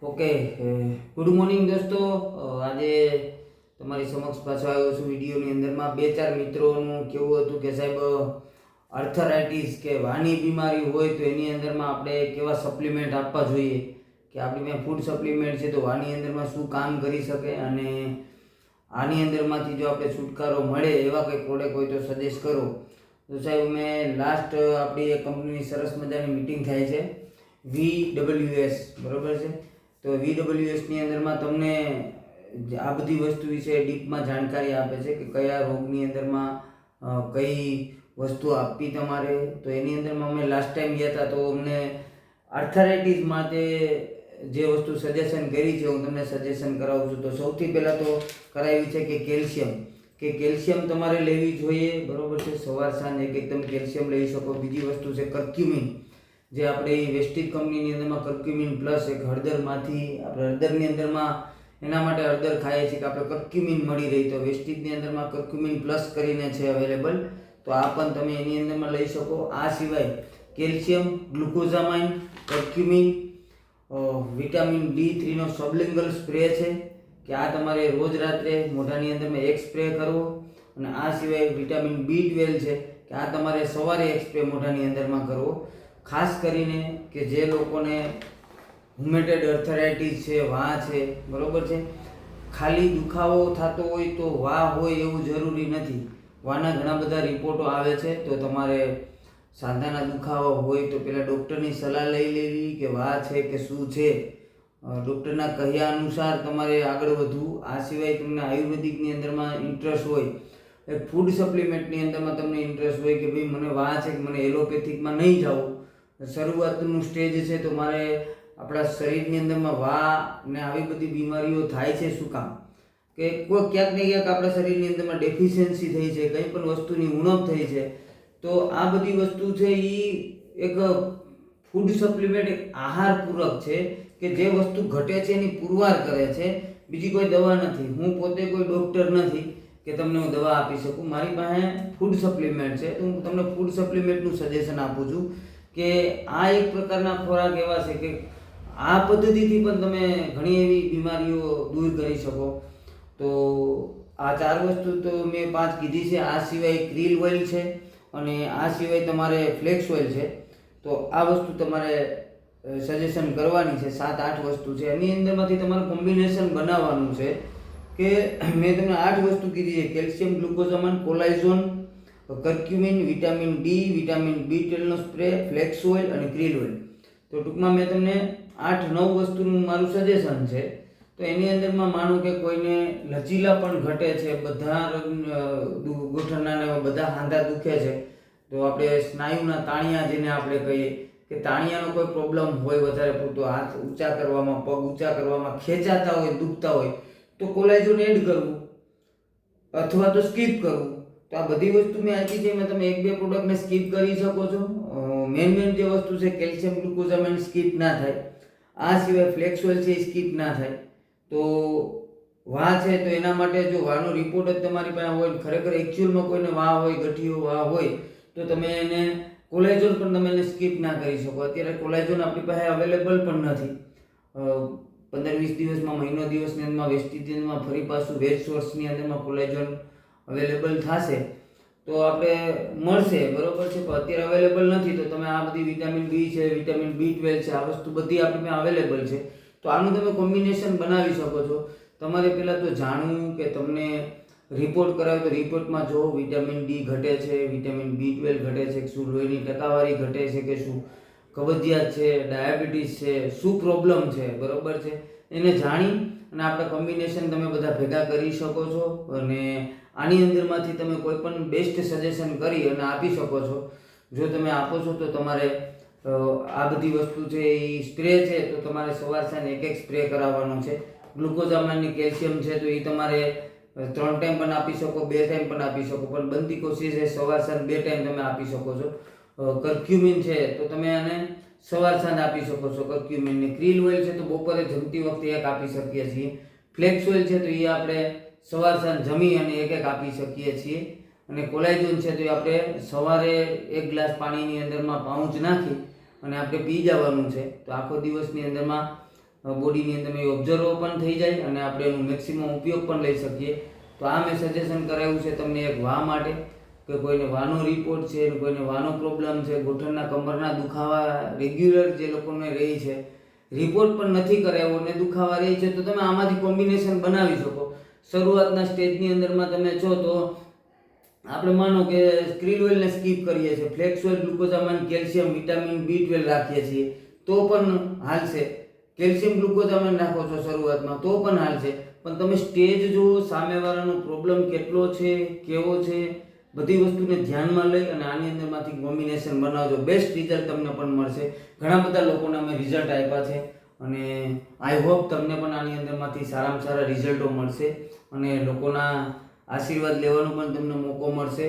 Okay, good morning દોસ્તો. આજે તમારી સમક્ષ પાછો આવ્યો છું વિડીયોની અંદરમાં. બે ચાર મિત્રોનું કેવું હતું કે સાહેબ આર્થરાઇટિસ કે વાની બીમારી હોય તો એની અંદરમાં આપણે કેવા સપ્લિમેન્ટ આપવા જોઈએ, કે આપણી પાસે ફૂડ સપ્લિમેન્ટ છે તો વાની અંદરમાં શું કામ કરી શકે, અને આની અંદરમાંથી જો આપણે છુટકારો મળે એવા કંઈ પ્રોડક્ટ હોય તો સજેસ્ટ કરો. તો સાહેબ મેં લાસ્ટ આપણી એક કંપનીની સરસ મજાની મિટિંગ થાય છે, VWS, બરાબર છે. તો VWSની અંદરમાં તમને આ બધી વસ્તુ વિશે ડીપમાં જાણકારી આપે છે કે કયા રોગની અંદરમાં કઈ વસ્તુ આપવી તમારે. તો એની અંદરમાં અમે લાસ્ટ ટાઈમ ગયા હતા તો અમને આર્થરાઇટિસ માટે જે વસ્તુ સજેશન કરી છે હું તમને સજેશન કરાવું છું. તો સૌથી પહેલાં તો કરાવી છે કે કેલ્શિયમ તમારે લેવી જોઈએ, બરાબર છે. સવાર સાંજ એકદમ કેલ્શિયમ લઈ શકો. બીજી વસ્તુ છે કર્ક્યુમિન, જે આપણે વેસ્ટિજ કંપનીની અંદરમાં કર્ક્યુમિન પ્લસ એક હળદરમાંથી આપણે હળદરની અંદરમાં એના માટે હળદર ખાઈએ છીએ કે આપણે કર્ક્યુમિન મળી રહી, તો વેસ્ટિજની અંદરમાં કર્ક્યુમિન પ્લસ કરીને છે અવેલેબલ, તો આ પણ તમે એની અંદરમાં લઈ શકો. આ સિવાય કેલ્શિયમ, ગ્લુકોઝામાઇન, કર્ક્યુમિન, વિટામિન D3નો સબલિંગલ સ્પ્રે છે કે આ તમારે રોજ રાત્રે મોઢાની અંદરમાં એક સ્પ્રે કરવો. અને આ સિવાય વિટામિન B12 છે કે આ તમારે સવારે એક સ્પ્રે મોઢાની અંદરમાં કરવો. ખાસ કરીને કે જે લોકોને રુમેટોઇડ આર્થરાઇટિસ છે, વા છે, બરાબર છે. ખાલી દુખાવો થતો હોય તો વા હોય એવું જરૂરી નથી. વાના ઘણા બધા રિપોર્ટો આવે છે, તો તમારે સાંધાના દુખાવા હોય તો પહેલાં ડૉક્ટરની સલાહ લઈ લેવી કે વા છે કે શું છે. ડૉક્ટરના કહ્યા અનુસાર તમારે આગળ વધવું. આ સિવાય તમને આયુર્વેદિકની અંદરમાં ઇન્ટરેસ્ટ હોય, એક ફૂડ સપ્લિમેન્ટની અંદરમાં તમને ઇન્ટરેસ્ટ હોય કે ભાઈ મને વા છે કે મને એલોપેથિકમાં નહીં જવું, શરૂઆતનું સ્ટેજ છે તો મારે આપણા શરીરની અંદરમાં વા ને આવી બધી બીમારીઓ થાય છે શું કામ, કે કોઈ ક્યાંક ને ક્યાંક આપણા શરીરની અંદરમાં ડેફિશિયન્સી થઈ છે, કંઈ પણ વસ્તુની ઉણપ થઈ છે. તો આ બધી વસ્તુ છે એ એક ફૂડ સપ્લિમેન્ટ, એક આહાર પૂરક છે કે જે વસ્તુ ઘટે છે એની પુરવાર કરે છે, બીજી કોઈ દવા નથી. હું પોતે કોઈ ડૉક્ટર નથી કે તમને હું દવા આપી શકું. મારી પાસે ફૂડ સપ્લિમેન્ટ છે તો હું તમને ફૂડ સપ્લિમેન્ટનું સજેશન આપું છું કે આ એક પ્રકારના ખોરાક એવા છે કે આ પદ્ધતિથી પણ તમે ઘણી એવી બીમારીઓ દૂર કરી શકો. તો આ ચાર વસ્તુ તો મેં 5 કીધી છે. આ સિવાય ક્રીલ ઓઇલ છે અને આ સિવાય તમારે ફ્લેક્સ ઓઇલ છે. તો આ વસ્તુ તમારે સજેશન કરવાની છે. 7-8 વસ્તુ છે, એની અંદરમાંથી તમારે કોમ્બિનેશન બનાવવાનું છે કે મેં તમને 8 વસ્તુ કીધી છે: calcium, glucosamine, collagen, curcumin, vitamin D, vitamin B12નો સ્પ્રે, ફ્લેક્સ ઓઇલ અને ક્રીલ ઓઇલ. તો ટૂંકમાં મેં તમને 8-9 વસ્તુનું મારું સજેશન છે. તો એની અંદરમાં માનો કે કોઈને લચીલા પણ ઘટે છે, બધા ગોઠણના બધા હાંધા દુખે છે, તો આપણે સ્નાયુના તાણિયા જેને આપણે કહીએ કે તાણિયાનો કોઈ પ્રોબ્લેમ હોય, વધારે પૂરતો હાથ ઊંચા કરવામાં, પગ ઊંચા કરવામાં ખેંચાતા હોય, દુખતા હોય, તો કોલાજન એડ કરવું અથવા તો સ્કીપ કરવું. તો આ બધી વસ્તુ મેં આપી છે. એમાં તમે 1-2 પ્રોડક્ટને સ્કીપ કરી શકો છો. મેન જે વસ્તુ છે કેલ્શિયમ, ગ્લુકોઝામાઇન સ્કીપ ના થાય. આ સિવાય ફ્લેક્સ ઓઇલ છે એ સ્કીપ ના થાય. તો વા છે તો એના માટે જો વાનો રિપોર્ટ જ તમારી પાસે હોય, ખરેખર એકચ્યુઅલમાં કોઈને વા હોય, ગઠિયો વા હોય, તો તમે એને કોલેજન પણ તમે એને સ્કીપ ના કરી શકો. અત્યારે કોલેજન આપણી પાસે અવેલેબલ પણ નથી. 15-20 દિવસમાં, મહિનો દિવસની અંદરમાં વેસ્ટિજમાં ફરી પાછું વેજ સોર્સની અંદરમાં કોલેજન અવેલેબલ થશે તો આપણે મળશે, બરોબર છે. પણ અત્યારે અવેલેબલ નથી તો તમે આ બધી વિટામિન B છે, વિટામિન B12 છે, આ વસ્તુ બધી આપણી પાસે અવેલેબલ છે. તો આનું તમે કોમ્બિનેશન બનાવી શકો છો. તમારે પહેલાં તો જાણવું કે તમને રિપોર્ટ કરાવે તો રિપોર્ટમાં જો વિટામિન D ઘટે છે, વિટામિન B12 ઘટે છે, શું લોહીની ટકાવારી ઘટે છે, કે શું કબજિયાત છે, ડાયાબિટીસ છે, શું પ્રોબ્લેમ છે, બરોબર છે. એને જાણી અને આપણે કોમ્બિનેશન તમે બધા ભેગા કરી શકો છો અને આની અંદરમાંથી તમે કોઈ પણ બેસ્ટ સજેશન કરી અને આપી શકો છો. જો તમે આપો છો તો તમારે આ બધી વસ્તુ છે એ સ્પ્રે છે તો તમારે સવાર સાંજ એક સ્પ્રે કરાવવાનો છે. ગ્લુકોઝામાઇનની કેલ્શિયમ છે તો એ તમારે 3 ટાઈમ પણ આપી શકો, 2 ટાઈમ પણ આપી શકો, પણ બનતી કોશિશ છે સવાર સાંજ 2 ટાઈમ તમે આપી શકો છો. કર્ક્યુમિન છે તો તમે આને સવાર સાંજ આપી શકો છો કર્ક્યુમિનની. ક્રીલ ઓઇલ છે તો બપોરે જમતી વખતે એક આપી શકીએ છીએ. ફ્લેક્સ ઓઇલ છે તો એ આપણે સવાર સાંજ જમી અને એક આપી શકીએ છીએ. અને કોલાજન છે તો એ આપણે સવારે 1 ગ્લાસ પાણીની અંદરમાં પાઉચ નાખી અને આપણે પી જવાનું છે. તો આખો દિવસની અંદરમાં બોડીની અંદર એ ઓબ્ઝર્વ પણ થઈ જાય અને આપણે એનું મેક્સિમમ ઉપયોગ પણ લઈ શકીએ. તો આ મેં સજેશન કરાવ્યું છે તમને એક વા માટે કે કોઈને વાનો રિપોર્ટ છે, કોઈને વાનો પ્રોબ્લેમ છે, ગોઠણના કમરના દુખાવા રેગ્યુલર જે લોકોને રહે છે, રિપોર્ટ પણ નથી કરાવ્યો ને દુખાવા રહે છે, તો તમે આમાંથી કોમ્બિનેશન બનાવી શકો. શરૂઆતના સ્ટેજની અંદરમાં તમે છો તો આપણે માનો કે સ્ક્રીન ઓઇલને સ્કીપ કરીએ છીએ, flax oil, glucosamine, calcium, vitamin B12 રાખીએ છીએ તો પણ હાલશે. કેલ્શિયમ ગ્લુકોઝામાઇન નાખો છો શરૂઆતમાં તો પણ હાલશે. પણ તમે સ્ટેજ જુઓ, સામેવાળાનો પ્રોબ્લેમ કેટલો છે, કેવો છે, બધી વસ્તુને ધ્યાનમાં લઈ અને આની અંદરમાંથી કોમ્બિનેશન બનાવજો. બેસ્ટ રિઝલ્ટ તમને પણ મળશે. ઘણા બધા લોકોને અમે રિઝલ્ટ આપ્યા છે અને આઈ હોપ તમને પણ આની અંદરમાંથી સારામાં સારા રિઝલ્ટો મળશે અને લોકોના આશીર્વાદ લેવાનો પણ તમને મોકો મળશે.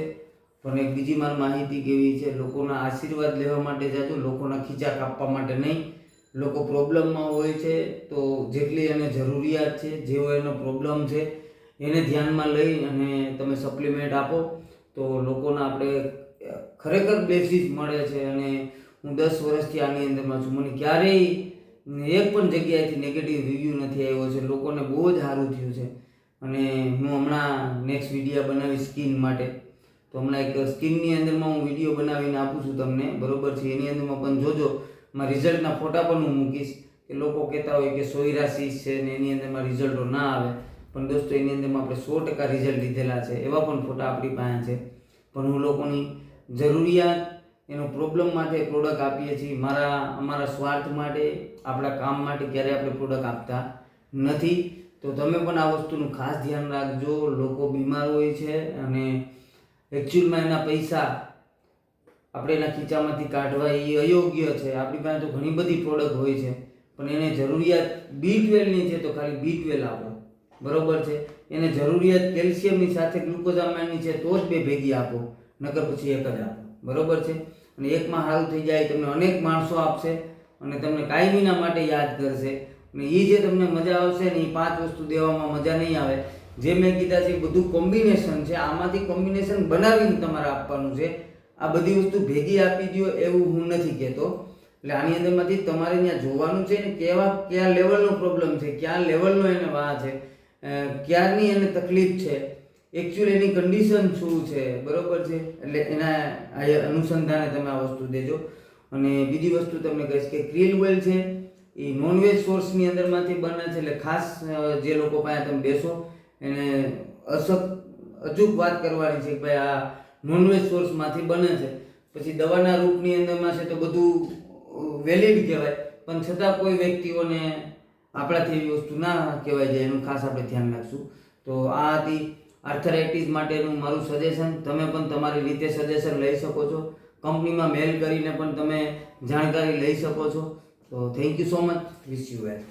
પણ એક બીજી મારી માહિતી કેવી છે, લોકોના આશીર્વાદ લેવા માટે જાજો, લોકોના ખીચા કાપવા માટે નહીં. લોકો પ્રોબ્લેમમાં હોય છે તો જેટલી એને જરૂરિયાત છે, જેવો એનો પ્રોબ્લેમ છે એને ધ્યાનમાં લઈ અને તમે સપ્લિમેન્ટ આપો તો લોકોને આપણે ખરેખર બેસિસ મળે છે. અને હું 10 વર્ષથી આની અંદરમાં છું, મને ક્યારેય એક પણ જગ્યાએથી નેગેટિવ રિવ્યૂ નથી આવ્યો છે. લોકોને બહુ જ સારું થયું છે. અને હું હમણાં નેક્સ્ટ વિડીયો બનાવીશ સ્કિન માટે, તો હમણાં એક સ્કિનની અંદરમાં હું વિડીયો બનાવીને આપું છું તમને, બરોબર છે. એની અંદરમાં પણ જોજો, મારા રિઝલ્ટના ફોટા પણ હું મૂકીશ કે લોકો કહેતા હોય કે સોયરાસિસ છે ને એની અંદરમાં રિઝલ્ટો ના આવે, પણ દોસ્તો એની અંદરમાં આપણે 100% રિઝલ્ટ લીધેલા છે, એવા પણ ફોટા આપણી પાસે છે. પણ હું લોકોની જરૂરિયાત, એનો પ્રોબ્લેમ માટે પ્રોડક્ટ આપીએ છીએ. અમારા સ્વાર્થ માટે, આપણા કામ માટે ક્યારેય આપણે પ્રોડક્ટ આપતા નથી. તો તમે પણ આ વસ્તુનું ખાસ ધ્યાન રાખજો. લોકો બીમાર હોય છે અને એકચ્યુઅલમાં એના પૈસા આપણે એના ખીચામાંથી કાઢવા એ અયોગ્ય છે. આપણી પાસે તો ઘણી બધી પ્રોડક્ટ હોય છે, પણ એને જરૂરિયાત B12ની છે તો ખાલી B12 આપો, બરોબર છે. એને જરૂરિયાત કેલ્શિયમની સાથે ગ્લુકોઝામાઇનની છે તો જ બે ભેગી આપો, નકર પછી એક જ આપો, બરોબર છે. અને એકમાં સારું થઈ જાય, તમને અનેક માણસો આપશે અને તમને કાયમીના માટે યાદ કરશે. અને એ જે તમને મજા આવશે ને એ 5 વસ્તુ દેવામાં મજા નહીં આવે. જે મેં કીધા છે એ બધું કોમ્બિનેશન છે, આમાંથી કોમ્બિનેશન બનાવીને તમારે આપવાનું છે. આ બધી વસ્તુ ભેગી આપી દો એવું હું નથી કહેતો. એટલે આની અંદરમાંથી તમારે ત્યાં જોવાનું છે ને કયા લેવલનો પ્રોબ્લેમ છે, કયા લેવલનો એને વાહ છે, ક્યારની એને તકલીફ છે, એકચ્યુઅલી એની કન્ડિશન શું છે, બરોબર છે. એટલે એના અનુસંધાને તમે આ વસ્તુ દેજો. અને બીજી વસ્તુ તમને કહીશ કે ક્રીલ ઓઇલ છે એ નોનવેજ સોર્સની અંદરમાંથી બને છે. એટલે ખાસ જે લોકો પાસે તમે બેસો એને અચૂક વાત કરવાની છે કે ભાઈ આ નોનવેજ સોર્સમાંથી બને છે. પછી દવાના રૂપની અંદરમાં છે તો બધું વેલિડ કહેવાય, પણ છતાં કોઈ વ્યક્તિઓને આપણાથી એવી વસ્તુ ના કહેવાય જાય, એનું ખાસ આપણે ધ્યાન રાખશું. તો આ હતી આર્થરાઇટિસ માટેનું મારું સજેશન. તમે પણ તમારી રીતે સજેશન લઈ શકો છો, કંપનીમાં મેલ કરીને પણ તમે જાણકારી લઈ શકો છો. તો thank you so much, wish you well.